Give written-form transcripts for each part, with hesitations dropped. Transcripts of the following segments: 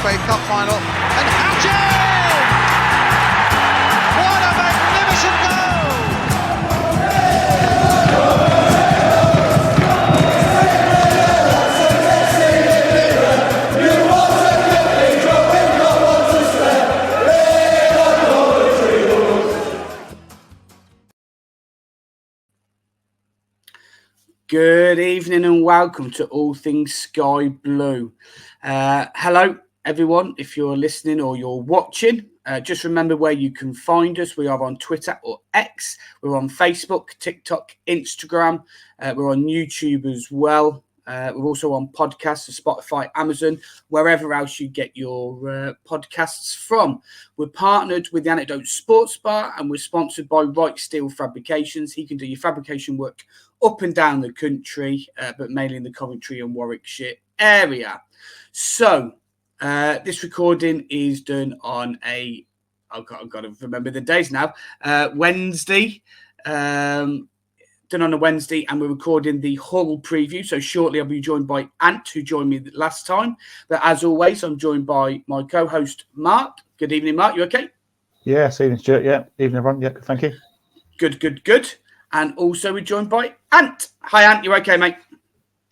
FA Cup final. And Hatchet! What a magnificent goal! Good evening and welcome to All Things Sky Blue. Hello, everyone. If you're listening or you're watching, just remember where you can find us. We are on Twitter or X. We're on Facebook, TikTok, Instagram. We're on YouTube as well. We're also on podcasts, Spotify, Amazon, wherever else you get your podcasts from. We're partnered with the Anecdote Sports Bar and we're sponsored by Right Steel Fabrications. He can do your fabrication work up and down the country, but mainly in the Coventry and Warwickshire area. So this recording is done on I've got to remember the days now, Wednesday. Done on a Wednesday, and we're recording the Hull preview. So shortly I'll be joined by Ant, who joined me last time. But as always, I'm joined by my co-host, Mark. Good evening, Mark. You okay? Yeah, evening, Stuart. Yeah, evening, everyone. Yeah, thank you. Good. And also we're joined by Ant. Hi, Ant. You okay, mate?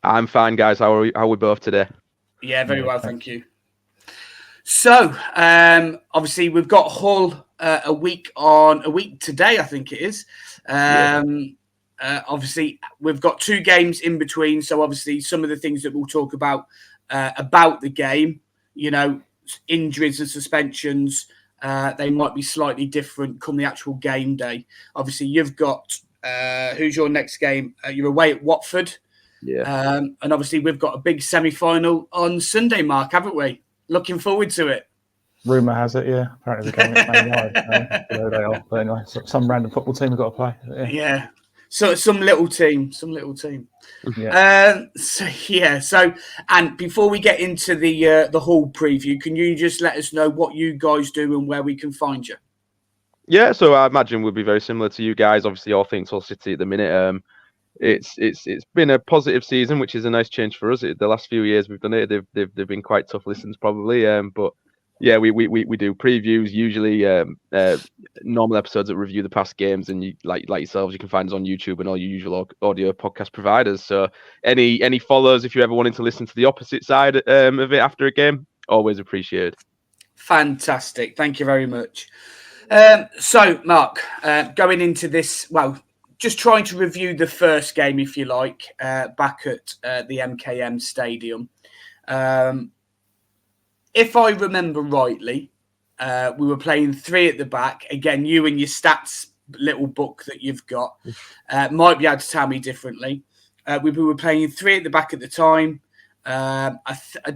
I'm fine, guys. How are we both today? Yeah, very well, thank you. So, obviously, we've got Hull a week today, I think it is. Obviously, we've got two games in between. So, obviously, some of the things that we'll talk about the game, you know, injuries and suspensions, they might be slightly different come the actual game day. Obviously, you've got who's your next game? You're away at Watford. Yeah. And obviously, we've got a big semi-final on Sunday, Mark, haven't we? Looking forward to it. Rumour has it, yeah. Apparently the game is Man United. There they are. But anyway, some random football team have got to play. Yeah. So some little team. Yeah. So and before we get into the Hull preview, can you just let us know what you guys do and where we can find you? Yeah, so I imagine we'll be very similar to you guys. Obviously, all things Hull City at the minute. It's been a positive season, which is a nice change for us. The last few years we've done it, they've been quite tough listens probably. But yeah, we do previews usually, normal episodes that review the past games, and you, like yourselves, you can find us on YouTube and all your usual audio podcast providers. So any follows, if you're ever wanting to listen to the opposite side of it after a game, always appreciated. Fantastic, thank you very much. So Mark, going into this, just trying to review the first game, if you like, back at the MKM Stadium. If I remember rightly, we were playing three at the back. Again, you and your stats little book that you've got might be able to tell me differently. We were playing three at the back at the time. I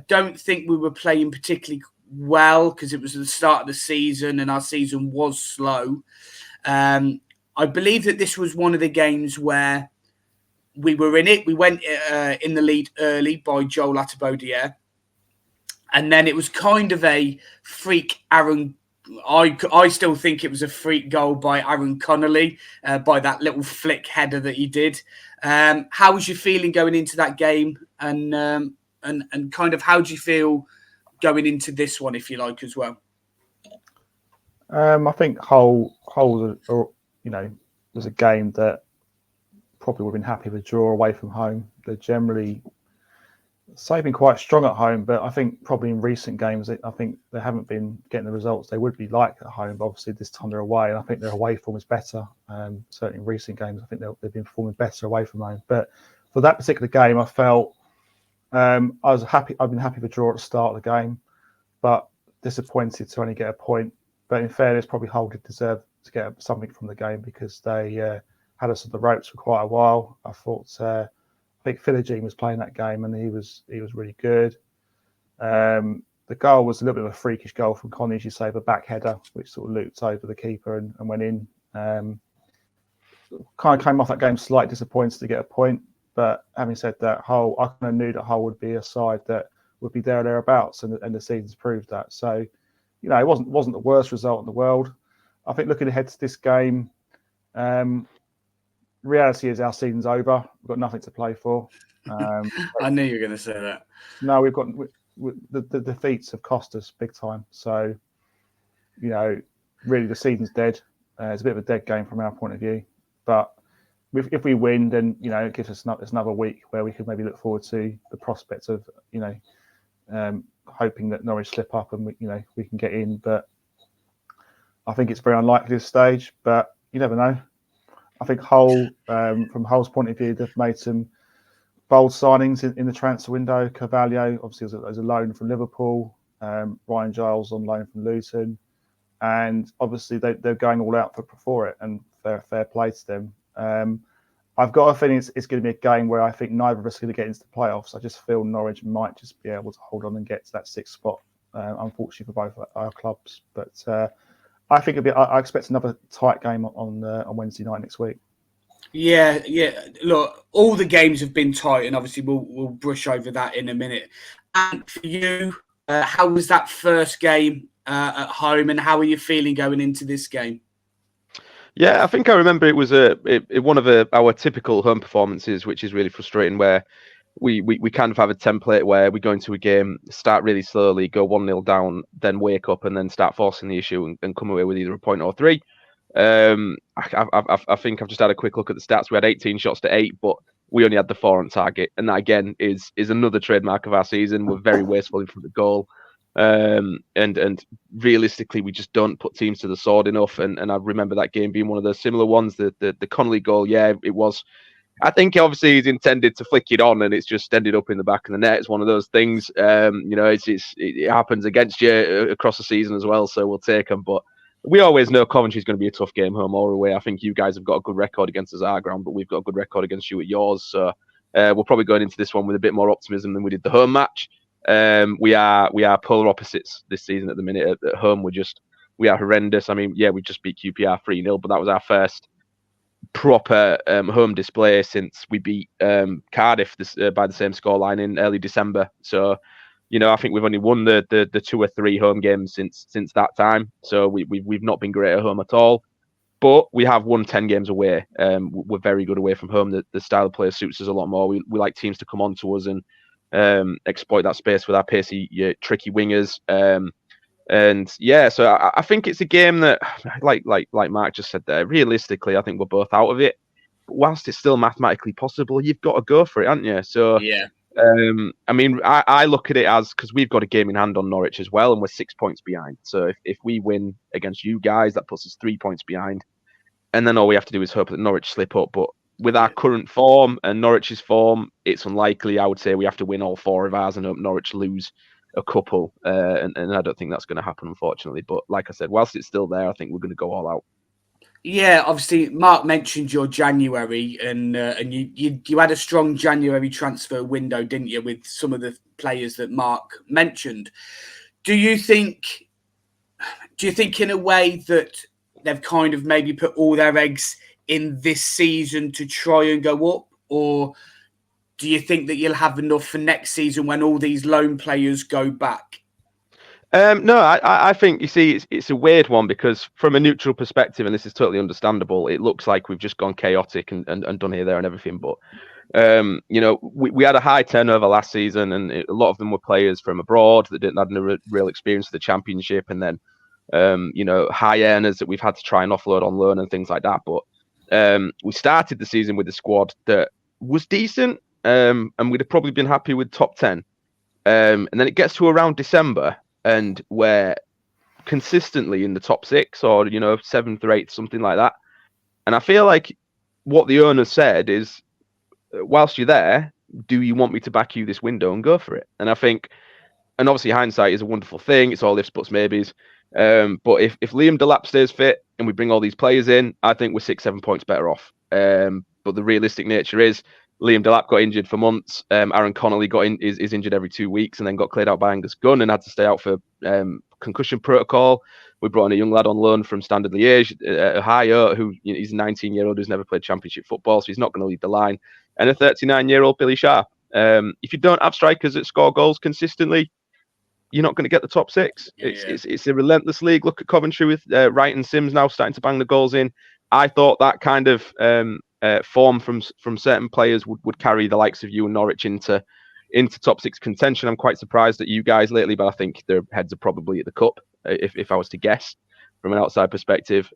don't think we were playing particularly well because it was the start of the season and our season was slow. I believe that this was one of the games where we were in it. We went in the lead early by Joel Atibodiere. And then it was kind of a freak Aaron. I still think it was a freak goal by Aaron Connolly by that little flick header that he did. How was you feeling going into that game? And kind of how do you feel going into this one, if you like, as well? I think Hull was a game that probably would have been happy with a draw away from home. They're generally been quite strong at home, but I think probably in recent games, I think they haven't been getting the results they would be like at home. But obviously, this time they're away, and I think their away form is better. Certainly in recent games, I think they've been performing better away from home. But for that particular game, I felt I was happy. I've been happy with the draw at the start of the game, but disappointed to only get a point. But in fairness, probably Hull did deserve to get something from the game because they had us at the ropes for quite a while. I think Philogene was playing that game and he was really good. The goal was a little bit of a freakish goal from Connie, as you say, the back header, which sort of looped over the keeper and went in. Kind of came off that game slightly disappointed to get a point, but having said that, Hull, I kind of knew that Hull would be a side that would be there or thereabouts, and the season's proved that. So, you know, it wasn't the worst result in the world. I think looking ahead to this game, reality is our season's over. We've got nothing to play for. I knew you were going to say that. No, we've got the defeats have cost us big time. So, really the season's dead. It's a bit of a dead game from our point of view. But if we win, then it gives us another week where we could maybe look forward to the prospects of hoping that Norwich slip up and we can get in. But I think it's very unlikely at this stage. But you never know. I think Hull, from Hull's point of view, they've made some bold signings in the transfer window. Carvalho, obviously, as a loan from Liverpool. Ryan Giles on loan from Luton. And obviously, they're going all out for it, and fair play to them. I've got a feeling it's going to be a game where I think neither of us are going to get into the playoffs. I just feel Norwich might just be able to hold on and get to that 6th spot, unfortunately for both our clubs. But I think I expect another tight game on Wednesday night next week. Yeah. Look, all the games have been tight, and obviously we'll brush over that in a minute. And for you, how was that first game at home, and how are you feeling going into this game? Yeah, I think I remember it was one of our typical home performances, which is really frustrating, where we kind of have a template where we go into a game, start really slowly, go 1-0 down, then wake up and then start forcing the issue and come away with either a point or 3. I think I've just had a quick look at the stats. We had 18 shots to 8, but we only had the 4 on target, and that again is another trademark of our season. We're very wasteful in front of the goal. And realistically, we just don't put teams to the sword enough. And I remember that game being one of those similar ones. The Connolly goal, yeah, it was. I think obviously he's intended to flick it on, and it's just ended up in the back of the net. It's one of those things. It happens against you across the season as well. So we'll take them. But we always know Coventry's going to be a tough game, home or away. I think you guys have got a good record against us at our ground, but we've got a good record against you at yours. So we're probably going into this one with a bit more optimism than we did the home match. We are polar opposites this season at the minute. At home, we are horrendous. I mean, yeah, we just beat QPR 3-0, but that was our first proper home display since we beat Cardiff by the same scoreline in early December. So, I think we've only won the 2 or 3 home games since that time. So we've not been great at home at all. But we have won 10 games away. We're very good away from home. The style of play suits us a lot more. We like teams to come on to us and exploit that space with our pacey, tricky wingers. And yeah, so I think it's a game that, like Mark just said there, realistically, I think we're both out of it. But whilst it's still mathematically possible, you've got to go for it, haven't you? So yeah. I mean, I look at it as, because we've got a game in hand on Norwich as well, and we're 6 points behind. So if we win against you guys, that puts us 3 points behind. And then all we have to do is hope that Norwich slip up. But with our current form and Norwich's form, it's unlikely. I would say we have to win all 4 of ours and hope Norwich lose a couple. And I don't think that's going to happen, unfortunately. But like I said, whilst it's still there, I think we're going to go all out. Yeah, obviously, Mark mentioned your January, and you had a strong January transfer window, didn't you, with some of the players that Mark mentioned? Do you think in a way that they've kind of maybe put all their eggs in this season to try and go up, or do you think that you'll have enough for next season when all these loan players go back? No, I think, you see, it's a weird one, because from a neutral perspective, and this is totally understandable, it looks like we've just gone chaotic and done here, there, and everything. But we had a high turnover last season, and a lot of them were players from abroad that didn't have no real experience of the Championship, and then high earners that we've had to try and offload on loan and things like that. But we started the season with a squad that was decent, and we'd have probably been happy with top 10. And then it gets to around December, and we're consistently in the top 6 or 7th or 8th, something like that. And I feel like what the owner said is, whilst you're there, do you want me to back you this window and go for it? And I think, and obviously hindsight is a wonderful thing. It's all ifs, buts, maybes. But if Liam Delap stays fit and we bring all these players in, I think we're 6-7 points better off. But the realistic nature is, Liam Delap got injured for months. Aaron Connolly is injured every 2 weeks and then got cleared out by Angus Gunn and had to stay out for concussion protocol. We brought in a young lad on loan from Standard Liège, OHare, who he's a 19-year-old who's never played Championship football, so he's not going to lead the line. And a 39-year-old Billy Sharp. If you don't have strikers that score goals consistently, you're not going to get the top 6. Yeah. It's a relentless league. Look at Coventry with Wright and Sims now starting to bang the goals in. I thought that kind of form from certain players would carry the likes of you and Norwich into into top 6 contention. I'm quite surprised at you guys lately, but I think their heads are probably at the cup, if I was to guess from an outside perspective.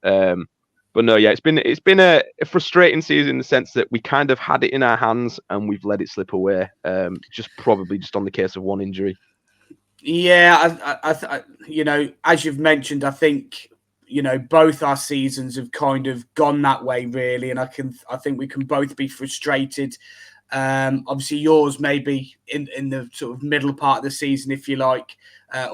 But no, yeah, it's been a frustrating season in the sense that we kind of had it in our hands and we've let it slip away. Probably just on the case of one injury. Yeah, as you've mentioned, I think both our seasons have kind of gone that way, really, and I think we can both be frustrated. Obviously, yours maybe in the sort of middle part of the season, if you like,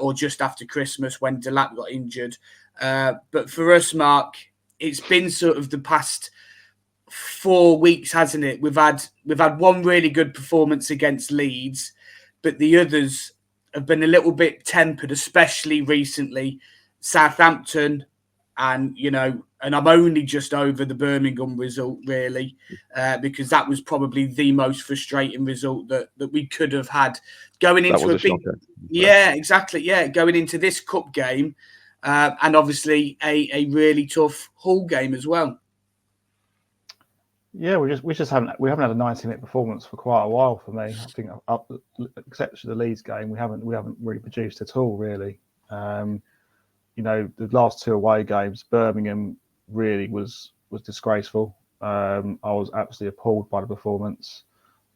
or just after Christmas when Delap got injured. But for us, Mark, it's been sort of the past 4 weeks, hasn't it? We've had one really good performance against Leeds, but the others have been a little bit tempered, especially recently. Southampton, and I'm only just over the Birmingham result, really, because that was probably the most frustrating result that we could have had going into a big. Yeah, exactly. Yeah, going into this cup game, and obviously a really tough Hull game as well. Yeah, we haven't had a 90-minute performance for quite a while for me. I think except for the Leeds game, we haven't really produced at all, really. The last 2 away games, Birmingham really was disgraceful. I was absolutely appalled by the performance.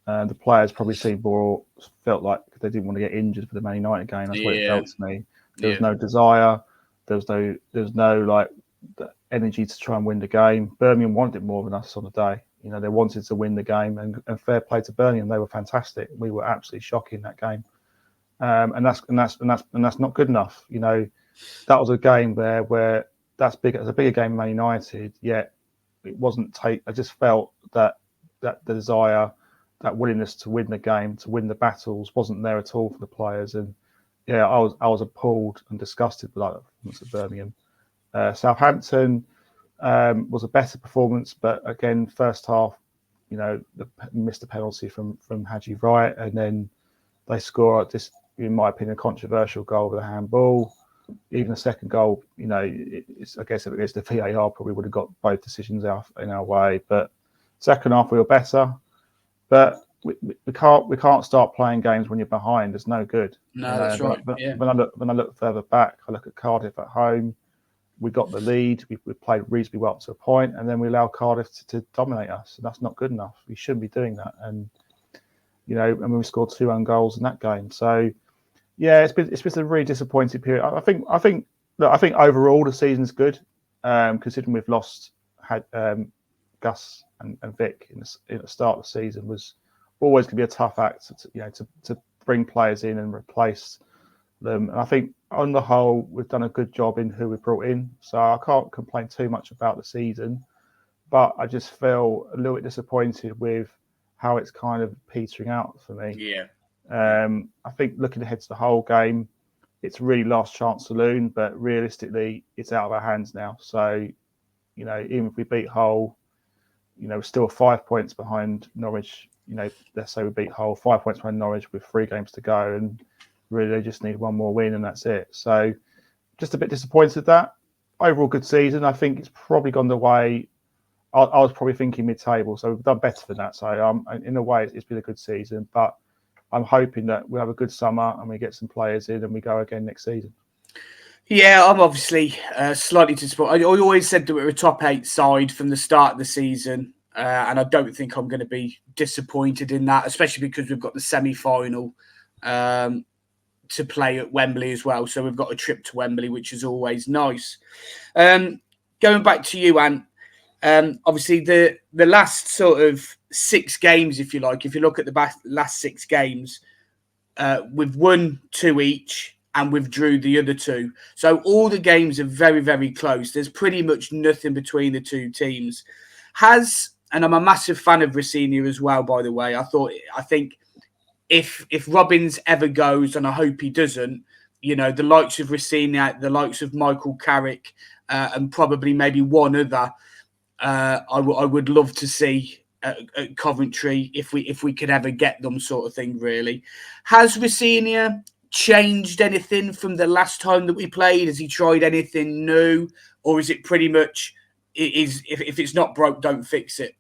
The players probably felt like they didn't want to get injured for the Man United game. That's what it felt to me. There was no desire. There was no like the energy to try and win the game. Birmingham wanted it more than us on the day. They wanted to win the game, and fair play to Birmingham. They were fantastic. We were absolutely shocking that game, and that's not good enough. That was a game where that's big. It's a bigger game than Man United. Yet it wasn't I just felt that the desire, that willingness to win the game, to win the battles, wasn't there at all for the players. And yeah, I was appalled and disgusted with that performance at Birmingham. Southampton was a better performance, but again, first half, missed a penalty from Haji Wright, and then they score this, in my opinion, controversial goal with a handball. Even the second goal, I guess if it gets the VAR, probably would have got both decisions in our way. But second half we were better, but we can't start playing games when you're behind. It's no good. No, that's right. When I look further back, I look at Cardiff at home. We got the lead. We played reasonably well up to a point, and then we allowed Cardiff to dominate us. And that's not good enough. We shouldn't be doing that. And and we scored 2 own goals in that game. So yeah, it's been a really disappointing period. I think overall the season's good, considering we've lost Gus and Vic in the start of the season. Was always going to be a tough act to bring players in and replace them. And I think on the whole, we've done a good job in who we brought in. So I can't complain too much about the season, but I just feel a little bit disappointed with how it's kind of petering out for me. Yeah. I think looking ahead to the whole game, it's really last chance saloon, but realistically, it's out of our hands now. So, even if we beat Hull, we're still 5 points behind Norwich. Let's say we beat Hull, 5 points behind Norwich with 3 games to go, and really they just need one more win and that's it. So, just a bit disappointed with that. Overall, good season. I think it's probably gone the way I was probably thinking mid-table, so we've done better than that. So, in a way, it's been a good season, but I'm hoping that we'll have a good summer and we get some players in and we go again next season. Yeah, I'm obviously slightly disappointed. I always said that we were a top 8 side from the start of the season, and I don't think I'm going to be disappointed in that, especially because we've got the semi-final to play at Wembley as well. So we've got a trip to Wembley, which is always nice. Going back to you, Ant, obviously the last sort of 6 games, if you like, if you look at the last 6 games, we've won 2 each and we've drew the other 2. So all the games are very, very close. There's pretty much nothing between the 2 teams. And I'm a massive fan of Rosenior as well, by the way. I think if Robbins ever goes, and I hope he doesn't, the likes of Rosenior, the likes of Michael Carrick, and probably maybe one other, I would love to see at Coventry if we could ever get them, sort of thing. Really, has Rosenior changed anything from the last time that we played? Has he tried anything new, or is it pretty much if it's not broke, don't fix it?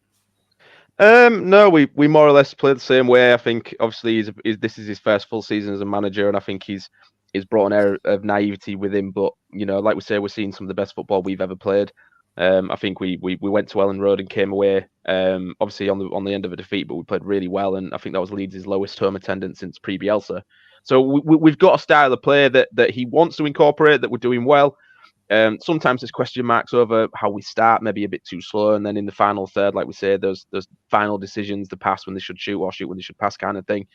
No, we more or less play the same way. I think obviously this is his first full season as a manager, and I think he's brought an air of naivety with him. But like we say, we're seeing some of the best football we've ever played. I think we went to Ellen Road and came away obviously on the end of a defeat, but we played really well, and I think that was Leeds' lowest home attendance since pre-Bielsa. So we've got a style of play that he wants to incorporate, that we're doing well. Sometimes there's question marks over how we start, maybe a bit too slow, and then in the final third, like we say, there's final decisions, the pass when they should shoot or shoot when they should pass kind of thing.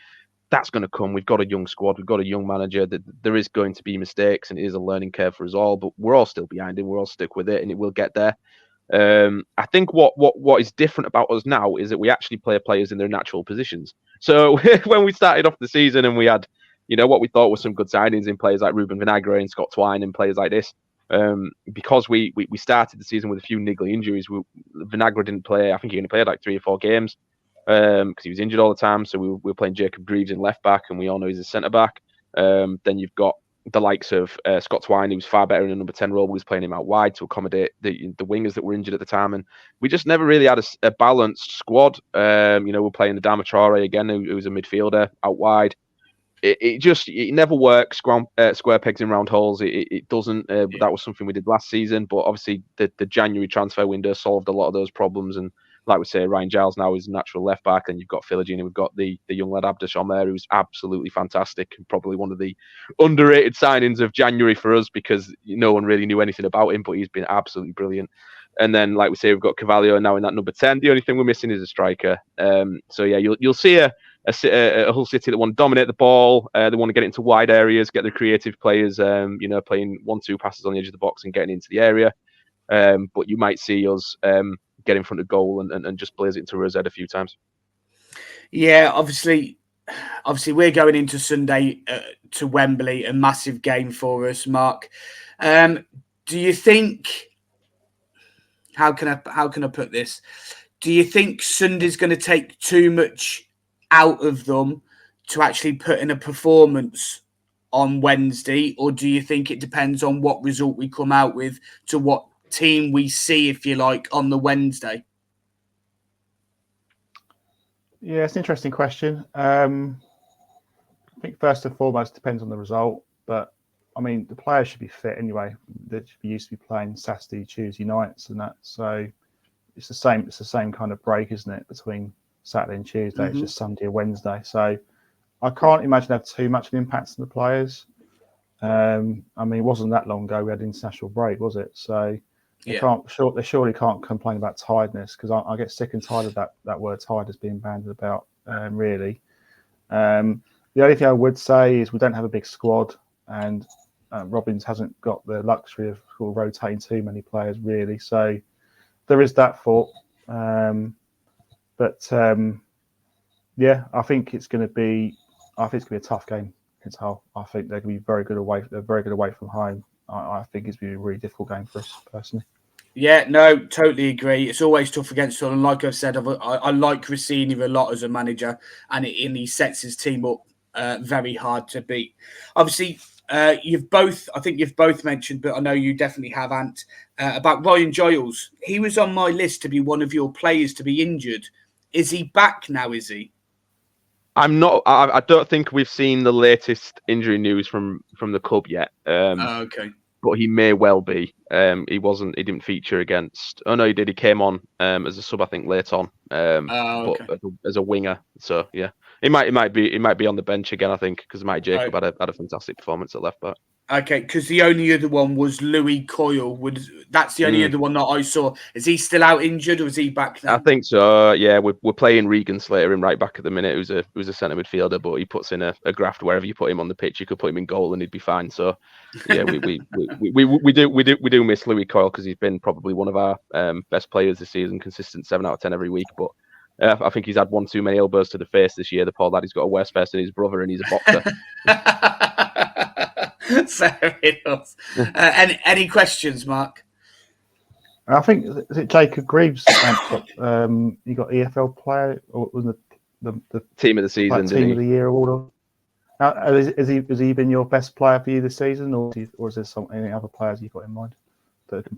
That's going to come. We've got a young squad, we've got a young manager. There is going to be mistakes, and it is a learning curve for us all. But we're all still behind him. We're all stuck with it, and it will get there. I think what is different about us now is that we actually play players in their natural positions. So when we started off the season and we had, what we thought were some good signings in players like Ruben Vinagre and Scott Twine and players like this. Because we started the season with a few niggly injuries. Vinagre didn't play. I think he only played like 3 or 4 games because he was injured all the time. So we were playing Jacob Greaves in left back, and we all know he's a centre back. Then you've got the likes of Scott Twine, who was far better in a number 10 role. We was playing him out wide to accommodate the wingers that were injured at the time, and we just never really had a balanced squad. We're playing Adama Traore again, who was a midfielder out wide. It never works. Square pegs in round holes. It doesn't. That was something we did last season, but obviously the January transfer window solved a lot of those problems. And like we say, Ryan Giles now is a natural left back, and you've got Philogene, we've got the young lad Abdish on there, who's absolutely fantastic and probably one of the underrated signings of January for us, because no one really knew anything about him, but he's been absolutely brilliant. And then, like we say, we've got Carvalho now in that number 10. The only thing we're missing is a striker. So yeah, you'll see a Hull City that want to dominate the ball. They want to get it into wide areas, get the creative players, playing 1-2 passes on the edge of the box and getting into the area. But you might see us get in front of goal and just blaze it into Rosette a few times. Yeah, obviously we're going into Sunday to Wembley, a massive game for us, Mark. Do you think? How can I put this? Do you think Sunday's going to take too much out of them to actually put in a performance on Wednesday, or do you think it depends on what result we come out with to what team we see, if you like, on the Wednesday? Yeah, it's an interesting question. I think first and foremost depends on the result, but I mean the players should be fit anyway. They should be used to be playing Saturday, Tuesday nights and that. So it's the same kind of break, isn't it, between Saturday and Tuesday? Mm-hmm. It's just Sunday or Wednesday. So I can't imagine have too much of an impact on the players. I mean, it wasn't that long ago we had international break, was it? So they surely can't complain about tiredness, because I get sick and tired of that word tired as being bandied about, really. The only thing I would say is we don't have a big squad, and Robbins hasn't got the luxury of rotating too many players, really. So there is that thought. Yeah, I think it's going to be a tough game against Hull. I think they're going to be very good away. They're very good away from home. I think it's going to be a really difficult game for us personally. Yeah, no, totally agree. It's always tough against Hull, and like I've said, I like Rossini a lot as a manager, and he sets his team up very hard to beat. Obviously, you've both mentioned, but I know you definitely have, Ant, about Ryan Giles. He was on my list to be one of your players to be injured. Is he back now? Is he? I'm not. I don't think we've seen the latest injury news from the club yet. Okay. But he may well be. He didn't feature against. Oh no, he did. He came on as a sub, I think, late on. Okay. But as a winger. So yeah, it might be on the bench again, I think, because Mike Jacob had a fantastic performance at left back. Okay, because the only other one was Louis Coyle. That's the only other one that I saw. Is he still out injured, or is he back now? I think so. Yeah, we're playing Regan Slater in right back at the minute, who's a centre midfielder, but he puts in a graft wherever you put him on the pitch. You could put him in goal and he'd be fine. So yeah, we do miss Louis Coyle, because he's been probably one of our best players this season, consistent 7 out of 10 every week. But I think he's had one too many elbows to the face this year. The poor lad, he's got a worse face than his brother, and he's a boxer. Fair enough. Any questions, Mark? I think, is it Jacob Greaves? You got EFL player, or was the team of the season, team of the year award? Has he been your best player for you this season, or is there any other players you've got in mind?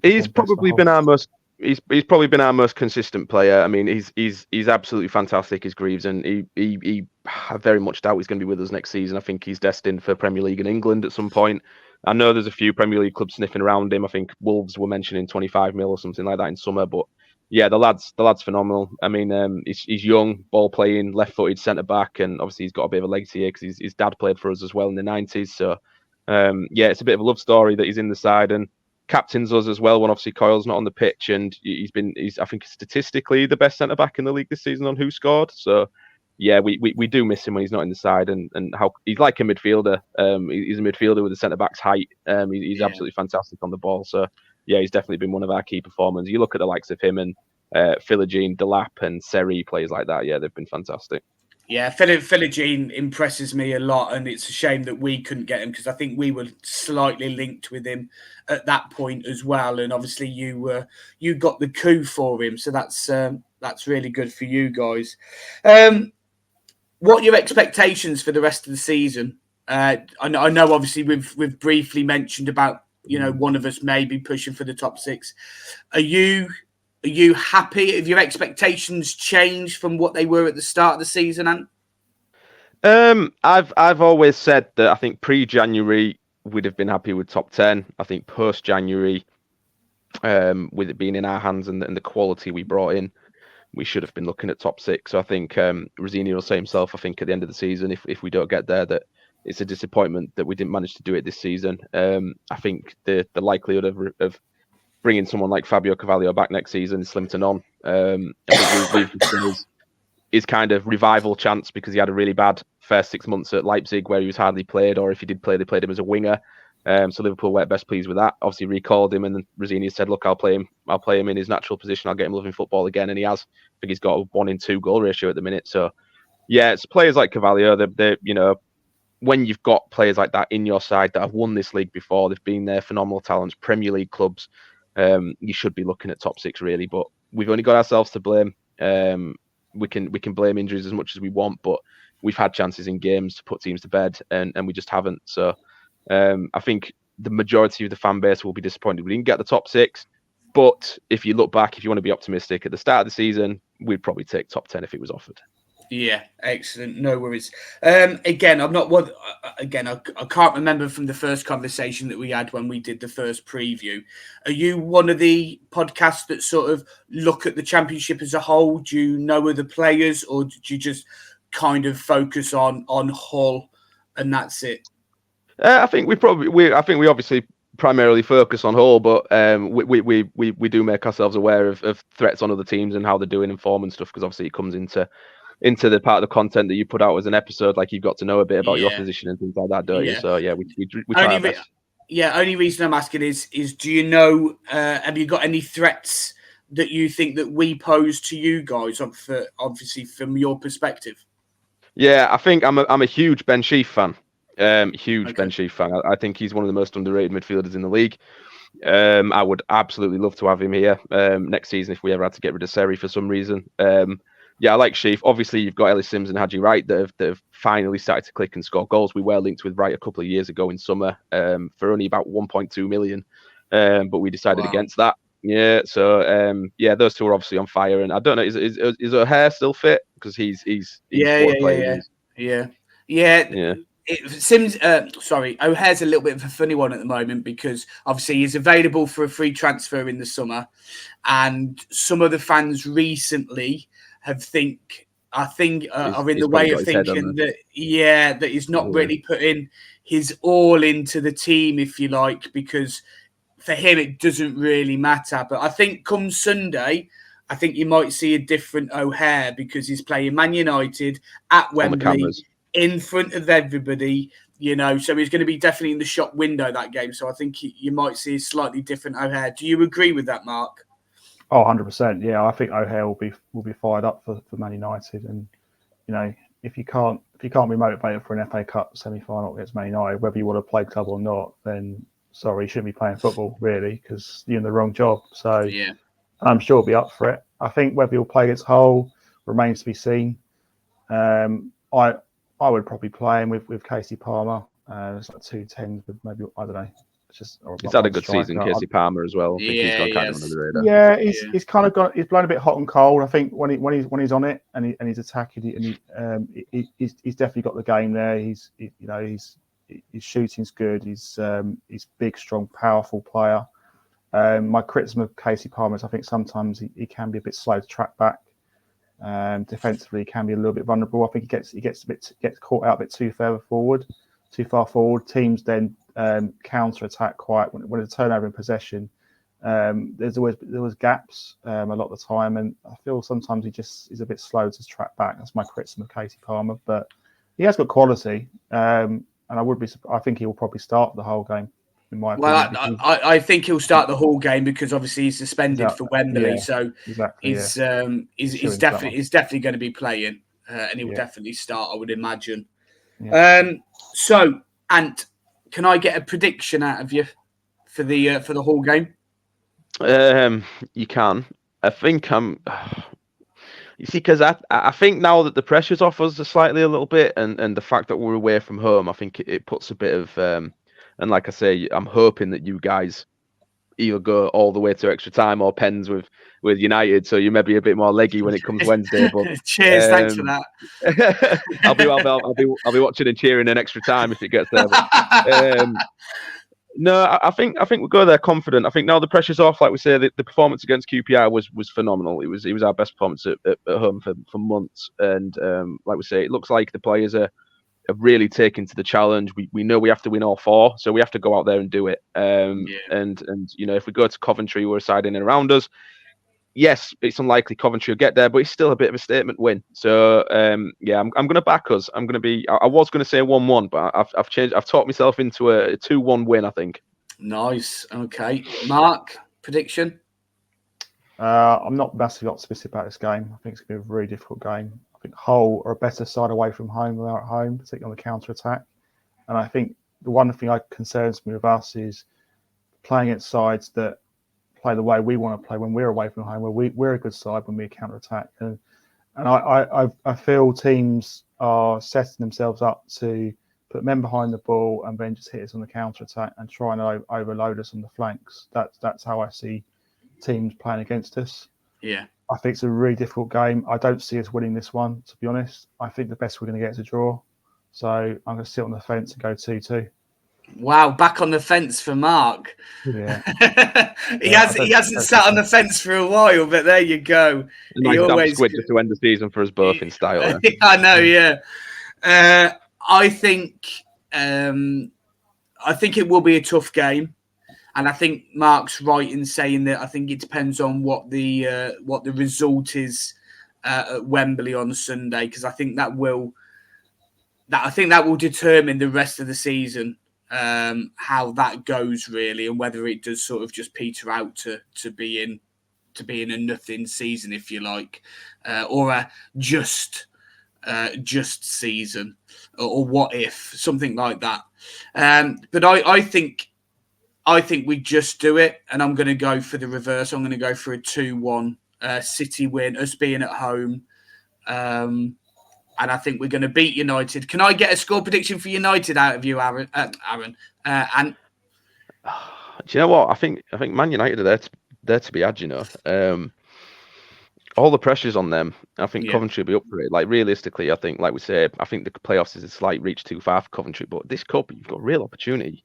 He's probably been our most he's probably been our most consistent player. I mean, he's absolutely fantastic, his Greaves, and he I very much doubt he's going to be with us next season. I think he's destined for Premier League in England at some point. I know there's a few Premier League clubs sniffing around him. I think Wolves were mentioning 25 mil or something like that in summer. But yeah, the lad's phenomenal. I mean, he's young, ball playing, left-footed centre back, and obviously he's got a bit of a legacy here because his dad played for us as well in the 90s. So yeah, it's a bit of a love story that he's in the side and captains us as well when obviously Coyle's not on the pitch, and he's I think statistically the best centre back in the league this season on Who Scored. So yeah, we do miss him when he's not in the side, and how he's like a midfielder. He's a midfielder with a centre back's height. He's absolutely fantastic on the ball. So yeah, he's definitely been one of our key performers. You look at the likes of him and Philogene, Delap, and Seri, players like that. Yeah, they've been fantastic. Yeah, Philogene impresses me a lot, and it's a shame that we couldn't get him because I think we were slightly linked with him at that point as well. And obviously, you got the coup for him, so that's really good for you guys. What are your expectations for the rest of the season? I know obviously we've briefly mentioned about one of us maybe pushing for the top 6. Are you happy? Have your expectations changed from what they were at the start of the season, Ant? I've always said that I think pre-January we'd have been happy with top 10. I think post-January, with it being in our hands and the quality we brought in, we should have been looking at top 6. So I think Rosini will say himself, I think at the end of the season, if we don't get there, that it's a disappointment that we didn't manage to do it this season. I think the likelihood of bringing someone like Fabio Carvalho back next season is slim to none. I think we've his kind of revival chance because he had a really bad first 6 months at Leipzig where he was hardly played, or if he did play, they played him as a winger. So Liverpool weren't best pleased with that. Obviously recalled him, and then Rosini said, "Look, I'll play him in his natural position. I'll get him loving football again," and he has. I think he's got a 1-in-2 goal ratio at the minute. So yeah, it's players like Carvalho. They when you've got players like that in your side that have won this league before, they've been there, phenomenal talents, Premier League clubs. You should be looking at top 6 really, but we've only got ourselves to blame. We can blame injuries as much as we want, but we've had chances in games to put teams to bed, and we just haven't. So I think the majority of the fan base will be disappointed we didn't get the top 6. But if you look back, if you want to be optimistic, at the start of the season, we'd probably take top 10 if it was offered. Yeah, excellent. No worries. Again, I'm not one. Again, I can't remember from the first conversation that we had when we did the first preview. Are you one of the podcasts that sort of look at the championship as a whole? Do you know other players, or do you just kind of focus on Hull and that's it? I think we obviously primarily focus on Hull, but we do make ourselves aware of threats on other teams and how they're doing in form and stuff, because obviously it comes into the part of the content that you put out as an episode. Like, you've got to know a bit about your opposition and things like that, don't you? So yeah, we try our best. Only reason I'm asking is do you know? Have you got any threats that you think that we pose to you guys? Obviously, from your perspective. Yeah, I think I'm a huge Ben Sheaf fan. Ben Sheaf fan. I think he's one of the most underrated midfielders in the league. I would absolutely love to have him here next season if we ever had to get rid of Seri for some reason. Yeah, I like Sheaf. Obviously, you've got Ellis Sims and Haji Wright that have finally started to click and score goals. We were linked with Wright a couple of years ago in summer for only about 1.2 million, but we decided against that. Yeah, so yeah, those two are obviously on fire, and I don't know, is OHare still fit? Because he's yeah. Sims, OHare's a little bit of a funny one at the moment because obviously he's available for a free transfer in the summer, and some of the fans recently are in the way of thinking that he's not really putting his all into the team, if you like, because for him it doesn't really matter. But I think come Sunday, I think you might see a different OHare because he's playing Man United at Wembley in front of everybody, so he's going to be definitely in the shop window that game. So I think you might see a slightly different OHare. Do you agree with that, Mark? Oh, 100%. Yeah, I think OHare will be fired up for Man United, and if you can't be motivated for an FA Cup semi-final against Man United, whether you want to play club or not, then sorry, you shouldn't be playing football really, because you're in the wrong job. So yeah, I'm sure he'll be up for it. I think whether he'll play against Hull remains to be seen. I would probably play him with Casey Palmer. It's like 2 10s with maybe, I don't know, He's had a good season, Casey Palmer as well. I think he's gone kind of under the radar. Yeah, he's kind of got. He's blown a bit hot and cold. I think when he's on it and he's attacking, he's definitely got the game there. His shooting's good. He's big, strong, powerful player. My criticism of Casey Palmer is I think sometimes he can be a bit slow to track back. Defensively, he can be a little bit vulnerable. I think he gets caught out a bit too far forward. Teams then counter attack quite when it's a turnover in possession. There was gaps a lot of the time, and I feel sometimes he's a bit slow to track back. That's my criticism of Casey Palmer, but he has got quality, and I think he will probably start the whole game. In my opinion, I think he'll start the whole game because obviously he's suspended for Wembley, so exactly, he's definitely going to be playing, and he'll definitely start, I would imagine. Yeah. So, Ant, can I get a prediction out of you for the whole game? You can. I think you see, because I think now that the pressure's off us a little bit, and the fact that we're away from home, I think it puts a bit of and like I say, I'm hoping that you guys either go all the way to extra time or pens with United, so you may be a bit more leggy when it comes Wednesday. But cheers, thanks for that. I'll be watching and cheering in extra time if it gets there. But, no, I think we'll go there confident. I think now the pressure's off. Like we say, the performance against QPR was phenomenal. It was our best performance at home for months. And like we say, it looks like the players are really taken to the challenge. We know we have to win all four, so we have to go out there and do it. And if we go to Coventry, we're a side in and around us. Yes, it's unlikely Coventry will get there, but it's still a bit of a statement win. So I'm going to back us. I was going to say 1-1, but I've changed. I've talked myself into a 2-1 win, I think. Nice. Okay, Mark, prediction. I'm not massively optimistic about this game. I think it's going to be a very difficult game. I think Hull are a better side away from home than they are at home, particularly on the counter attack. And I think the one thing that concerns me with us is playing against sides that play the way we want to play when we're away from home, where we're a good side when we counter attack. And I feel teams are setting themselves up to put men behind the ball and then just hit us on the counter attack and try and overload us on the flanks. That's how I see teams playing against us. Yeah. I think it's a really difficult game. I don't see us winning this one, to be honest. I think the best we're going to get is a draw. So I'm going to sit on the fence and go 2-2. Wow, back on the fence for Mark. Yeah. he hasn't sat on the fence for a while, but there you go. He always squid just to end the season for us both in style. I know, yeah. I think it will be a tough game. And I think Mark's right in saying that I think it depends on what the result is at Wembley on Sunday, because I think that will determine the rest of the season, how that goes really, and whether it does sort of just peter out to being a nothing season, if you like, or a just season, or what if, something like that. But I think we just do it, and I'm going to go for the reverse. I'm going to go for a 2-1 City win, us being at home. And I think we're going to beat United. Can I get a score prediction for United out of you, Aaron? And do you know what? I think Man United are there to be had. You know, all the pressure's on them. I think Coventry will be up for it. Like realistically, I think, like we say, I think the playoffs is a slight reach too far for Coventry. But this cup, you've got real opportunity.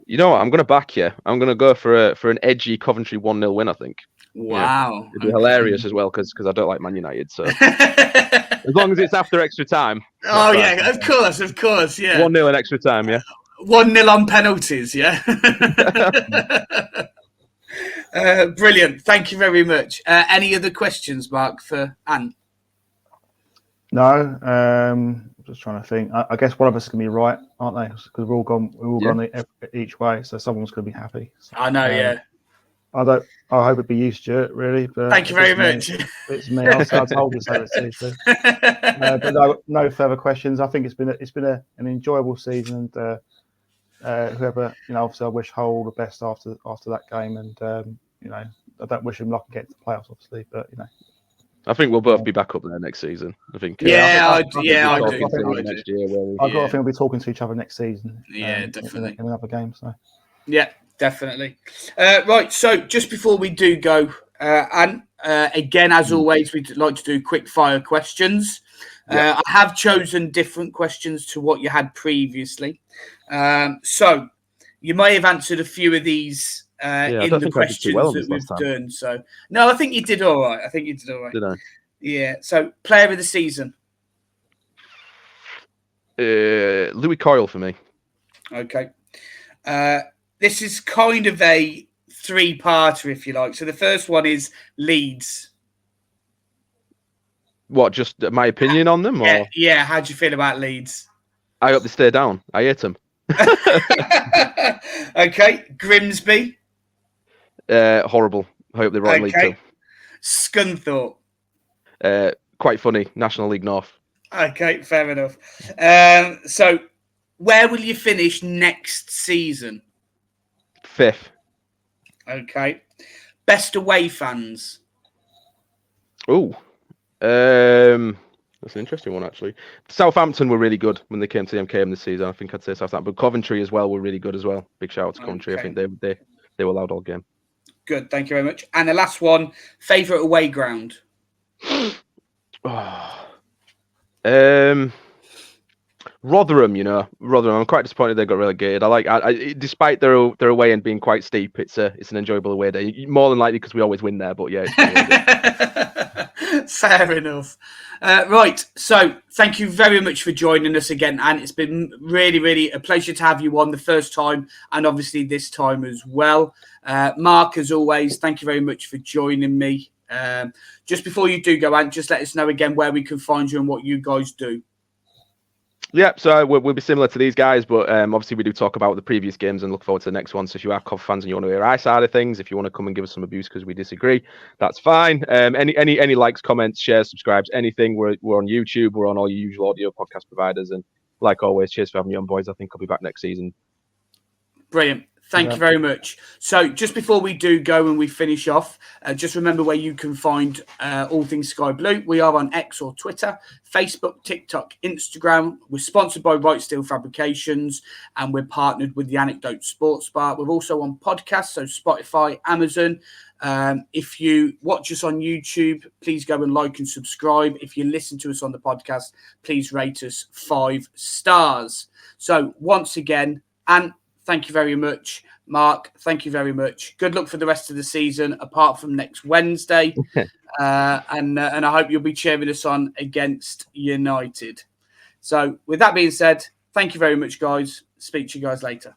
You know what? I'm going to back you. I'm going to go for an edgy Coventry 1-0 win, I think. Wow. It'd be hilarious as well because I don't like Man United. So as long as it's after extra time. Oh, yeah, of course, yeah. 1-0 in extra time, yeah. 1-0 on penalties, yeah. Brilliant. Thank you very much. Any other questions, Mark, for Ant? No. Just trying to think. I guess one of us is going to be right, aren't they? Because we're all gone each way, so someone's going to be happy. So, I know, yeah. I hope it'd be you, Stuart. Really, but thank you very much. It's me. I told you so. But no further questions. I think it's been an enjoyable season, and whoever, obviously, I wish Hull the best after that game, and I don't wish him luck against the playoffs, obviously, but I think we'll both be back up there next season. I think. I do. Next year, I've got a feeling we'll be talking to each other next season. Yeah, definitely. In another game. So. Yeah, definitely. Right. So just before we do go, and again, as always, we'd like to do quick fire questions. I have chosen different questions to what you had previously. So you may have answered a few of these in the questions that we've done. So no, I think you did all right. Did I? Yeah. So player of the season. Louis Coyle for me. Okay. This is kind of a three-parter, if you like. So the first one is Leeds. What? Just my opinion on them? Or? Yeah. How do you feel about Leeds? I hope they stay down. I hate them. Okay. Grimsby. Horrible. I hope they're on League Two. Scunthorpe. Quite funny. National League North. Okay, fair enough. So where will you finish next season? 5th. Okay. Best away fans. Oh. That's an interesting one, actually. Southampton were really good when they came to the MKM this season. I think I'd say Southampton. But Coventry as well were really good as well. Big shout out to Coventry. Okay. I think they were loud all game. Good, thank you very much. And the last one, favourite away ground. Rotherham, Rotherham. I'm quite disappointed they got relegated. Despite their away end being quite steep, it's an enjoyable away day. More than likely because we always win there, but yeah. Fair enough. Right, so thank you very much for joining us again, and it's been really, really a pleasure to have you on the first time, and obviously this time as well. Mark, as always, thank you very much for joining me. Just before you do go, Ant, just let us know again where we can find you and what you guys do. Yeah, so we'll be similar to these guys, but obviously we do talk about the previous games and look forward to the next one. So if you are Cov fans and you want to hear our side of things, if you want to come and give us some abuse because we disagree, that's fine. Any likes, comments, shares, subscribes, anything. We're on YouTube. We're on all your usual audio podcast providers. And like always, cheers for having me on, boys. I think I'll be back next season. Brilliant. Thank you very much. So just before we do go and we finish off, just remember where you can find all things Sky Blue. We are on X or Twitter, Facebook, TikTok, Instagram. We're sponsored by Right Steel Fabrications and we're partnered with the Anecdote Sports Bar. We're also on podcasts, so Spotify, Amazon. If you watch us on YouTube, please go and like and subscribe. If you listen to us on the podcast, please rate us 5 stars. So once again, and thank you very much. Mark, thank you very much. Good luck for the rest of the season, apart from next Wednesday. And I hope you'll be cheering us on against United. So with that being said, thank you very much, guys. Speak to you guys later.